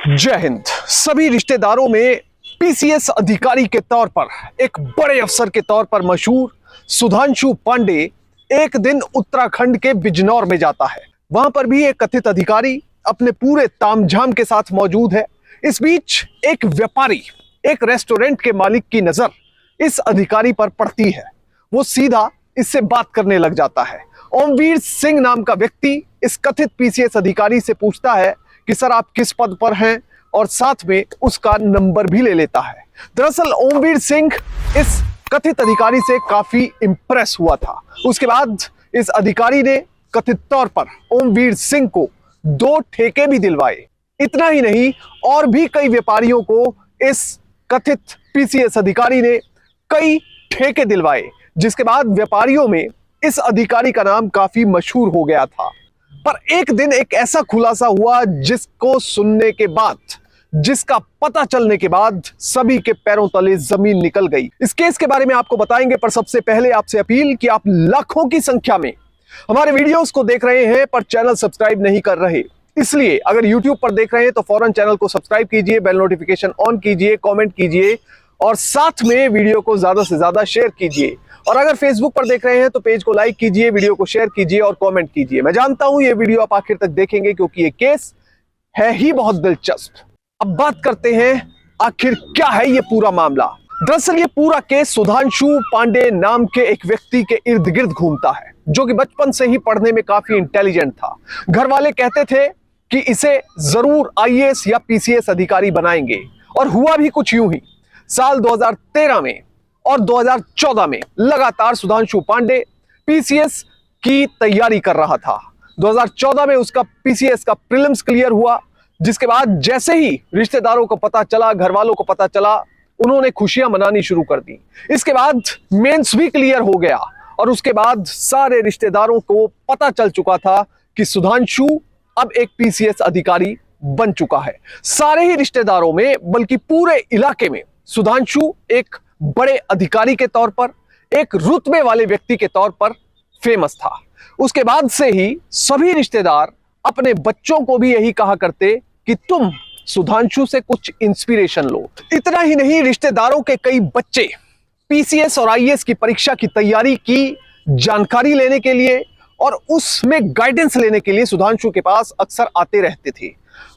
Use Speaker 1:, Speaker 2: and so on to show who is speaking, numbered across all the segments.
Speaker 1: जय हिंद। सभी रिश्तेदारों में पीसीएस अधिकारी के तौर पर एक बड़े अफसर के तौर पर मशहूर सुधांशु पांडे एक दिन उत्तराखंड के बिजनौर में जाता है। वहां पर भी एक कथित अधिकारी अपने पूरे तामझाम के साथ मौजूद है। इस बीच एक व्यापारी, एक रेस्टोरेंट के मालिक की नजर इस अधिकारी पर पड़ती है। वो सीधा इससे बात करने लग जाता है। ओमवीर सिंह नाम का व्यक्ति इस कथित पीसीएस अधिकारी से पूछता है कि सर आप किस पद पर हैं, और साथ में उसका नंबर भी ले लेता है। दरअसल ओमवीर सिंह इस कथित अधिकारी से काफी इंप्रेस हुआ था। उसके बाद इस अधिकारी ने कथित तौर पर ओमवीर सिंह को 2 ठेके भी दिलवाए। इतना ही नहीं, और भी कई व्यापारियों को इस कथित पीसीएस अधिकारी ने कई ठेके दिलवाए, जिसके बाद व्यापारियों में इस अधिकारी का नाम काफी मशहूर हो गया था। पर एक दिन एक ऐसा खुलासा हुआ जिसको सुनने के बाद, जिसका पता चलने के बाद सभी के पैरों तले जमीन निकल गई। इस केस के बारे में आपको बताएंगे, पर सबसे पहले आपसे अपील कि आप लाखों की संख्या में हमारे वीडियोस को देख रहे हैं पर चैनल सब्सक्राइब नहीं कर रहे। इसलिए अगर यूट्यूब पर देख रहे हैं तो फौरन चैनल को सब्सक्राइब कीजिए, बेल नोटिफिकेशन ऑन कीजिए, कॉमेंट कीजिए और साथ में वीडियो को ज्यादा से ज्यादा शेयर कीजिए। और अगर फेसबुक पर देख रहे हैं तो पेज को लाइक कीजिए, वीडियो को शेयर कीजिए और कमेंट कीजिए। मैं जानता हूं ये वीडियो आप आखिर तक देखेंगे क्योंकि ये केस है ही बहुत दिलचस्प। अब बात करते हैं आखिर क्या है ये पूरा मामला। दरअसल ये पूरा केस सुधांशु पांडे नाम के एक व्यक्ति के इर्द गिर्द घूमता है, जो कि बचपन से ही पढ़ने में काफी इंटेलिजेंट था। घर वाले कहते थे कि इसे जरूर आईएएस या पीसीएस अधिकारी बनाएंगे, और हुआ भी कुछ यूं ही। साल 2013 में और 2014 में लगातार सुधांशु पांडे पीसीएस की तैयारी कर रहा था। 2014 में उसका पीसीएस का प्रीलिम्स क्लियर हुआ, जिसके बाद जैसे ही रिश्तेदारों को पता चला, घर वालों को पता चला, उन्होंने खुशियां मनानी शुरू कर दी। इसके बाद मेंस भी क्लियर हो गया और उसके बाद सारे रिश्तेदारों को पता चल चुका था कि सुधांशु अब एक पीसीएस अधिकारी बन चुका है। सारे ही रिश्तेदारों में, बल्कि पूरे इलाके में सुधांशु एक बड़े अधिकारी के तौर पर, एक रुतबे वाले व्यक्ति के तौर पर फेमस था। उसके बाद से ही सभी रिश्तेदार अपने बच्चों को भी यही कहा करते कि तुम सुधांशु से कुछ इंस्पिरेशन लो। इतना ही नहीं, रिश्तेदारों के कई बच्चे पीसीएस और आईएएस की परीक्षा की तैयारी की जानकारी लेने के लिए और उसमें गाइडेंस लेने के लिए सुधांशु के पास अक्सर आते रहते थे।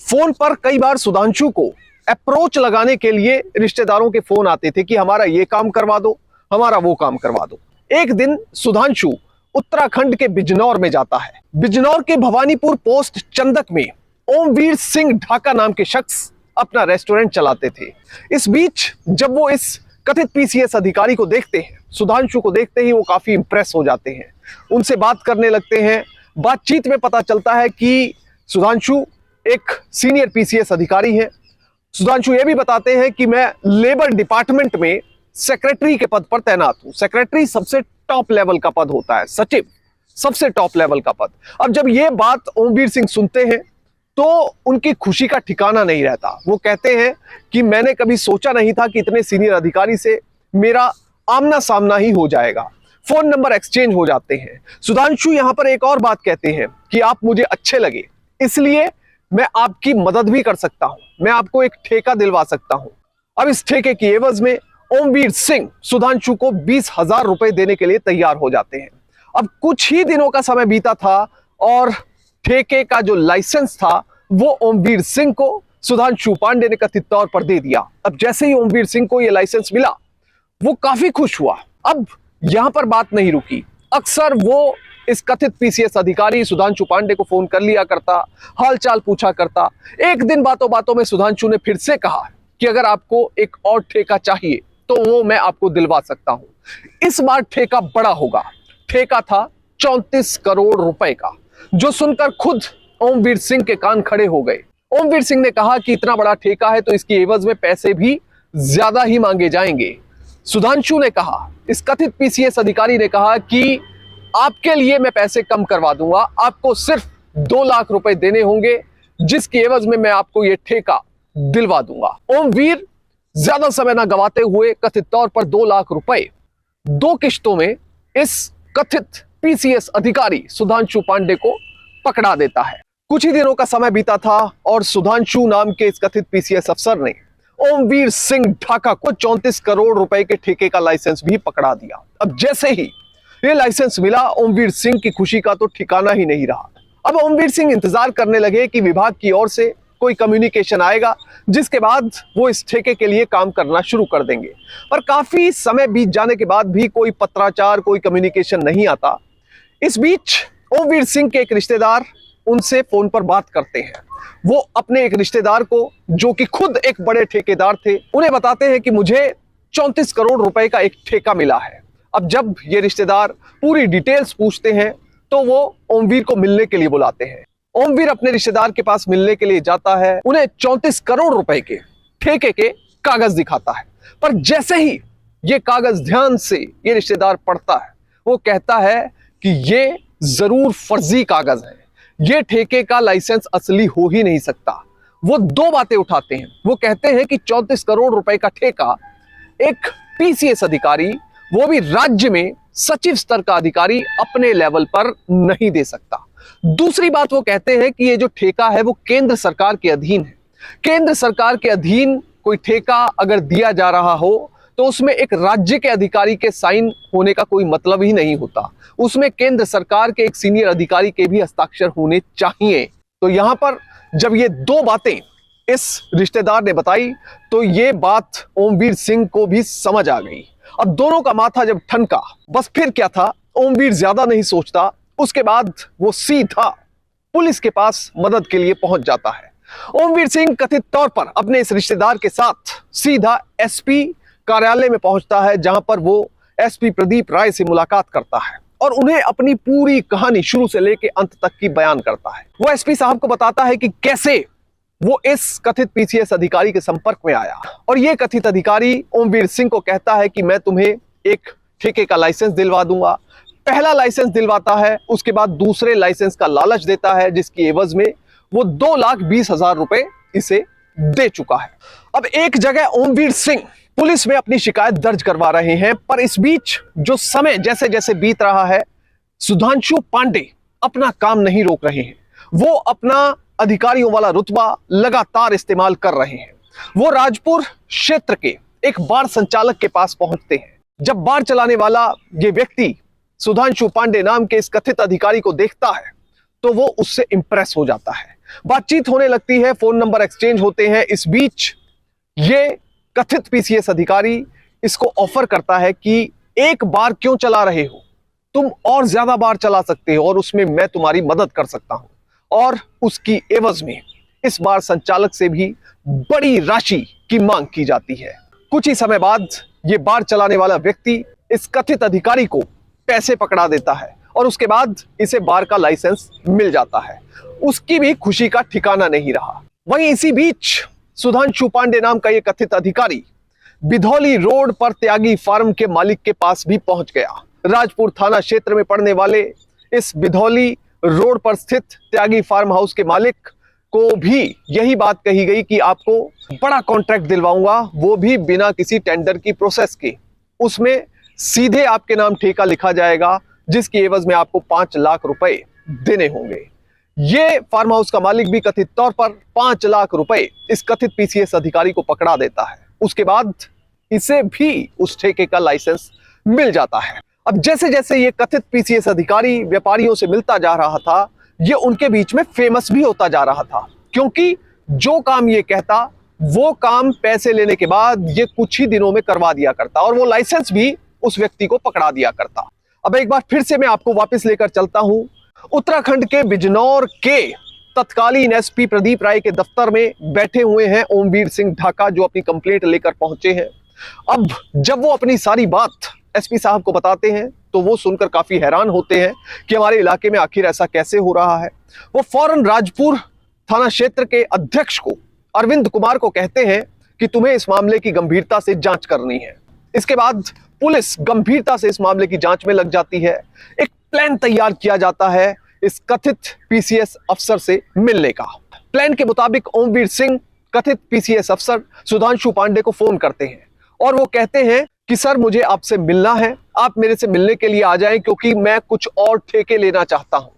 Speaker 1: फोन पर कई बार सुधांशु को अप्रोच लगाने के लिए रिश्तेदारों के फोन आते थे कि हमारा ये काम करवा दो, हमारा वो काम करवा दो। एक दिन सुधांशु उत्तराखंड के बिजनौर में जाता है। बिजनौर के भवानीपुर पोस्ट चंदक में ओमवीर सिंह ढाका नाम के शख्स अपना रेस्टोरेंट चलाते थे। इस बीच जब वो इस कथित पीसीएस अधिकारी को देखते हैं, सुधांशु को देखते ही वो काफी इंप्रेस हो जाते हैं, उनसे बात करने लगते हैं। बातचीत में पता चलता है कि सुधांशु एक सीनियर पीसीएस अधिकारी है। सुधांशु ये भी बताते हैं कि मैं लेबर डिपार्टमेंट में सेक्रेटरी के पद पर तैनात हूं। सेक्रेटरी सबसे टॉप लेवल का पद होता है, सचिव सबसे टॉप लेवल का पद। अब जब ये बात ओमवीर सिंह सुनते हैं तो उनकी खुशी का ठिकाना नहीं रहता। वो कहते हैं कि मैंने कभी सोचा नहीं था कि इतने सीनियर अधिकारी से मेरा आमना सामना ही हो जाएगा। फोन नंबर एक्सचेंज हो जाते हैं। सुधांशु यहां पर एक और बात कहते हैं कि आप मुझे अच्छे लगे, इसलिए मैं आपकी मदद भी कर सकता हूं, मैं आपको एक ठेका दिलवा सकता हूं। अब इस ठेके की एवज में ओमवीर सिंह सुधांशु को 20,000 रुपए देने के लिए तैयार हो जाते हैं। अब कुछ ही दिनों का समय बीता था और ठेके का जो लाइसेंस था वो ओमवीर सिंह को सुधांशु पांडे ने कथित तौर पर दे दिया। अब जैसे ही ओमवीर सिंह को यह लाइसेंस मिला, वो काफी खुश हुआ। अब यहां पर बात नहीं रुकी। अक्सर वो इस कथित पीसीएस अधिकारी सुधांशु पांडे को फोन कर लिया करता, हालचाल पूछा करता। एक दिन बातों बातों में सुधांशु ने फिर से कहा कि अगर आपको एक और ठेका चाहिए तो वो मैं आपको दिलवा सकता हूं। इस बार ठेका बड़ा होगा। ठेका था 34 करोड़ रुपए का, जो सुनकर खुद ओमवीर सिंह के कान खड़े हो गए। ओमवीर सिंह ने कहा कि इतना बड़ा ठेका है तो इसकी एवज में पैसे भी ज्यादा ही मांगे जाएंगे। सुधांशु ने कहा, इस कथित पीसीएस अधिकारी ने कहा कि आपके लिए मैं पैसे कम करवा दूंगा, आपको सिर्फ 2 लाख रुपए देने होंगे, जिसकी एवज में मैं आपको यह ठेका दिलवा दूंगा। ओमवीर ज्यादा समय ना गवाते हुए कथित तौर पर 2 लाख रुपए 2 किश्तों में इस कथित पीसीएस अधिकारी सुधांशु पांडे को पकड़ा देता है। कुछ ही दिनों का समय बीता था और सुधांशु नाम के इस कथित पीसीएस अफसर ने ओमवीर सिंह ढाका को 34 करोड़ रुपए के ठेके का लाइसेंस भी पकड़ा दिया। अब जैसे ही ये लाइसेंस मिला, ओमवीर सिंह की खुशी का तो ठिकाना ही नहीं रहा। अब ओमवीर सिंह इंतजार करने लगे कि विभाग की ओर से कोई कम्युनिकेशन आएगा, जिसके बाद वो इस ठेके के लिए काम करना शुरू कर देंगे। पर काफी समय बीत जाने के बाद भी कोई पत्राचार, कोई कम्युनिकेशन नहीं आता। इस बीच ओमवीर सिंह के एक रिश्तेदार उनसे फोन पर बात करते हैं। वो अपने एक रिश्तेदार को, जो कि खुद एक बड़े ठेकेदार थे, उन्हें बताते हैं कि मुझे 34 करोड़ रुपए का एक ठेका मिला है। अब जब ये रिश्तेदार पूरी डिटेल्स पूछते हैं तो वो ओमवीर को मिलने के लिए बुलाते हैं। ओमवीर अपने रिश्तेदार के पास मिलने के लिए जाता है, उन्हें 34 करोड़ रुपए के ठेके के कागज दिखाता है। पर जैसे ही ये कागज ध्यान से ये रिश्तेदार पढ़ता है, वो कहता है कि ये जरूर फर्जी कागज है, ये ठेके का लाइसेंस असली हो ही नहीं सकता। वो दो बातें उठाते हैं। वो कहते हैं कि 34 करोड़ रुपए का ठेका एक पीसीएस अधिकारी, वो भी राज्य में सचिव स्तर का अधिकारी, अपने लेवल पर नहीं दे सकता। दूसरी बात वो कहते हैं कि ये जो ठेका है वो केंद्र सरकार के अधीन है। केंद्र सरकार के अधीन कोई ठेका अगर दिया जा रहा हो तो उसमें एक राज्य के अधिकारी के साइन होने का कोई मतलब ही नहीं होता। उसमें केंद्र सरकार के एक सीनियर अधिकारी के भी हस्ताक्षर होने चाहिए। तो यहां पर जब ये दो बातें इस रिश्तेदार ने बताई तो ये बात ओमवीर सिंह को भी समझ आ गई। अब दोनों का माथा जब ठनका, बस फिर क्या था, ओमवीर ज्यादा नहीं सोचता। उसके बाद वो सीधा पुलिस के पास मदद के लिए पहुंच जाता है। ओमवीर सिंह कथित तौर पर अपने इस रिश्तेदार के साथ सीधा एसपी कार्यालय में पहुंचता है, जहां पर वो एसपी प्रदीप राय से मुलाकात करता है और उन्हें अपनी पूरी कहानी शुरू से लेकर अंत तक की बयान करता है। वो एसपी साहब को बताता है कि कैसे वो इस कथित पीसीएस अधिकारी के संपर्क में आया और ये कथित अधिकारी ओमवीर सिंह को कहता है कि मैं तुम्हें एक ठेके का लाइसेंस दिलवा दूंगा। पहला लाइसेंस दिलवाता है, उसके बाद दूसरे लाइसेंस का लालच देता है, जिसकी एवज में वो 2,20,000 रुपए इसे दे चुका है। अब एक जगह ओमवीर सिंह पुलिस में अपनी शिकायत दर्ज करवा रहे हैं, पर इस बीच जो समय जैसे जैसे बीत रहा है, सुधांशु पांडे अपना काम नहीं रोक रहे हैं। वो अपना अधिकारियों वाला रुतबा लगातार इस्तेमाल कर रहे हैं। वो राजपुर क्षेत्र के एक बार संचालक के पास पहुंचते हैं। जब बार चलाने वाला ये व्यक्ति सुधांशु पांडे नाम के इस कथित अधिकारी को देखता है तो वो उससे इंप्रेस हो जाता है। बातचीत होने लगती है, फोन नंबर एक्सचेंज होते हैं। इस बीच ये कथित पीसीएस अधिकारी इसको ऑफर करता है कि एक बार क्यों चला रहे हो, तुम और ज्यादा बार चला सकते हो और उसमें मैं तुम्हारी मदद कर सकता हूं। और उसकी एवज में इस बार संचालक से भी बड़ी राशि की मांग की जाती है। कुछ ही समय बाद ये बार चलाने वाला व्यक्ति इस कथित अधिकारी को पैसे पकड़ा देता है और उसके बाद इसे बार का लाइसेंस मिल जाता है। उसकी भी खुशी का ठिकाना नहीं रहा। वहीं इसी बीच सुधांशु पांडे नाम का ये कथित अधिकारी बिधौली रोड पर त्यागी फार्म के मालिक के पास भी पहुंच गया। राजपुर थाना क्षेत्र में पड़ने वाले इस बिधौली रोड पर स्थित त्यागी फार्म हाउस के मालिक को भी यही बात कही गई कि आपको बड़ा कॉन्ट्रैक्ट दिलवाऊंगा, वो भी बिना किसी टेंडर की प्रोसेस के। उसमें सीधे आपके नाम ठेका लिखा जाएगा, जिसकी एवज में आपको 5 लाख रुपए देने होंगे। ये फार्म हाउस का मालिक भी कथित तौर पर 5 लाख रुपए इस कथित पीसीएस अधिकारी को पकड़ा देता है। उसके बाद इसे भी उस ठेके का लाइसेंस मिल जाता है। अब जैसे जैसे ये कथित पीसीएस अधिकारी व्यापारियों से मिलता जा रहा था, ये उनके बीच में फेमस भी होता जा रहा था, क्योंकि जो काम ये कहता वो काम पैसे लेने के बाद ये कुछ ही दिनों में करवा दिया करता और वो लाइसेंस भी उस व्यक्ति को पकड़ा दिया करता। अब एक बार फिर से मैं आपको वापस लेकर चलता हूं उत्तराखंड के बिजनौर के तत्कालीन एसपी प्रदीप राय के दफ्तर में बैठे हुए हैं ओमवीर सिंह ढाका, जो अपनी कंप्लेंट लेकर पहुंचे हैं। अब जब वो अपनी सारी बात एसपी साहब को बताते हैं तो वो सुनकर काफी हैरान होते हैं कि हमारे इलाके में आखिर ऐसा कैसे हो रहा है। वो फौरन राजपुर थाना क्षेत्र के अध्यक्ष को, अरविंद कुमार को कहते हैं कि तुम्हें इस मामले की गंभीरता से जांच करनी है। इसके बाद पुलिस गंभीरता से इस मामले की जांच में लग जाती है। एक प्लान तैयार किया जाता है इस कथित पीसीएस अफसर से मिलने का। प्लान के मुताबिक ओमवीर सिंह कथित पीसीएस अफसर सुधांशु पांडे को फोन करते हैं और वो कहते हैं कि सर मुझे आपसे मिलना है, आप मेरे से मिलने के लिए आ जाएं क्योंकि मैं कुछ और ठेके लेना चाहता हूं।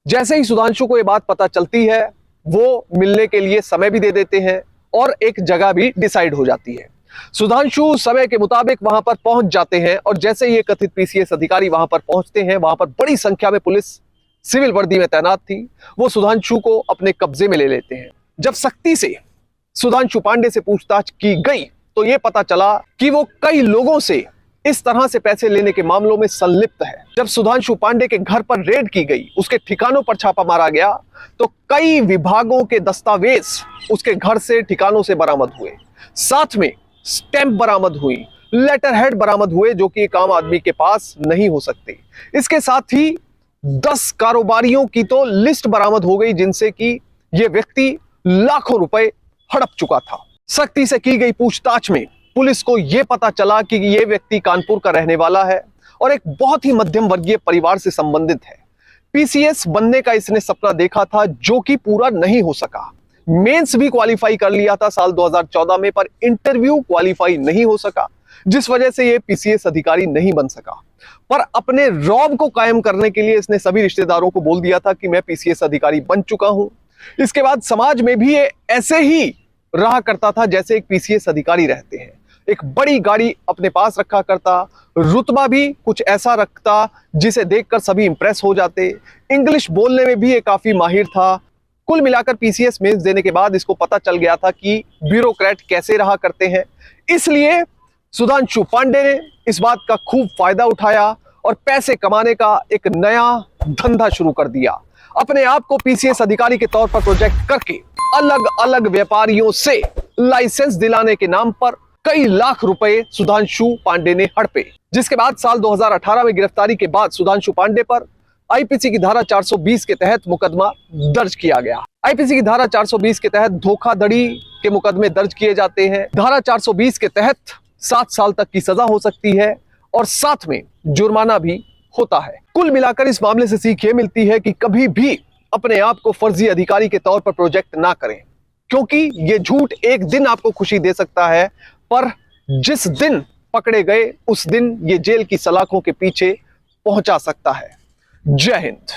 Speaker 1: जैसे ही सुधांशु को यह बात पता चलती है, वो मिलने के लिए समय भी दे देते हैं और एक जगह भी डिसाइड हो जाती है। सुधांशु समय के मुताबिक वहां पर पहुंच जाते हैं और जैसे ही ये कथित पीसीएस अधिकारी वहां पर पहुंचते हैं, वहां पर बड़ी संख्या में पुलिस सिविल वर्दी में तैनात थी। वो सुधांशु को अपने कब्जे में ले लेते हैं। जब सख्ती से सुधांशु पांडे से पूछताछ की गई तो यह पता चला कि वो कई लोगों से इस तरह से पैसे लेने के मामलों में संलिप्त है। जब सुधांशु पांडे के घर पर रेड की गई, उसके ठिकानों पर छापा मारा गया, तो कई विभागों के दस्तावेज उसके घर से ठिकानों से बरामद हुए। साथ में स्टैंप बरामद हुई, लेटर हेड बरामद हुए, जो कि एक आम आदमी के पास नहीं हो सकते। इसके साथ ही 10 कारोबारियों की तो लिस्ट बरामद हो गई, जिनसे कि यह व्यक्ति लाखों रुपए हड़प चुका था। सख्ती से की गई पूछताछ में पुलिस को यह पता चला कि यह व्यक्ति कानपुर का रहने वाला है और एक बहुत ही मध्यम वर्गीय परिवार से संबंधित है। पीसीएस बनने का इसने सपना देखा था, जो कि पूरा नहीं हो सका। मेंस भी क्वालिफाई कर लिया था साल 2014 में, पर इंटरव्यू क्वालिफाई नहीं हो सका, जिस वजह से यह पीसीएस अधिकारी नहीं बन सका। पर अपने रौब को कायम करने के लिए इसने सभी रिश्तेदारों को बोल दिया था कि मैं पीसीएस अधिकारी बन चुका हूं। इसके बाद समाज में भी ये ऐसे ही रहा करता था जैसे एक पीसीएस अधिकारी रहते हैं। एक बड़ी गाड़ी अपने पास रखा करता, रुतबा भी कुछ ऐसा रखता जिसे देखकर सभी इंप्रेस हो जाते। इंग्लिश बोलने में भी ये काफी माहिर था। कुल मिलाकर पीसीएस मेंस देने के बाद इसको पता चल गया था कि ब्यूरोक्रेट कैसे रहा करते हैं। इसलिए सुधांशु पांडे ने इस बात का खूब फायदा उठाया और पैसे कमाने का एक नया धंधा शुरू कर दिया। अपने आप को पीसीएस अधिकारी के तौर पर प्रोजेक्ट करके अलग अलग व्यापारियों से लाइसेंस दिलाने के नाम पर कई लाख रुपए सुधांशु पांडे ने हड़पे। जिसके बाद साल 2018 में गिरफ्तारी के बाद सुधांशु पांडे पर आईपीसी की धारा 420 के तहत मुकदमा दर्ज किया गया। आईपीसी की धारा 420 के तहत धोखाधड़ी के मुकदमे दर्ज किए जाते हैं। धारा 420 के तहत 7 साल तक की सजा हो सकती है और साथ में जुर्माना भी होता है। कुल मिलाकर इस मामले से सीख ये मिलती है कि कभी भी अपने आप को फर्जी अधिकारी के तौर पर प्रोजेक्ट ना करें, क्योंकि ये झूठ एक दिन आपको खुशी दे सकता है, पर जिस दिन पकड़े गए उस दिन ये जेल की सलाखों के पीछे पहुंचा सकता है। जय हिंद।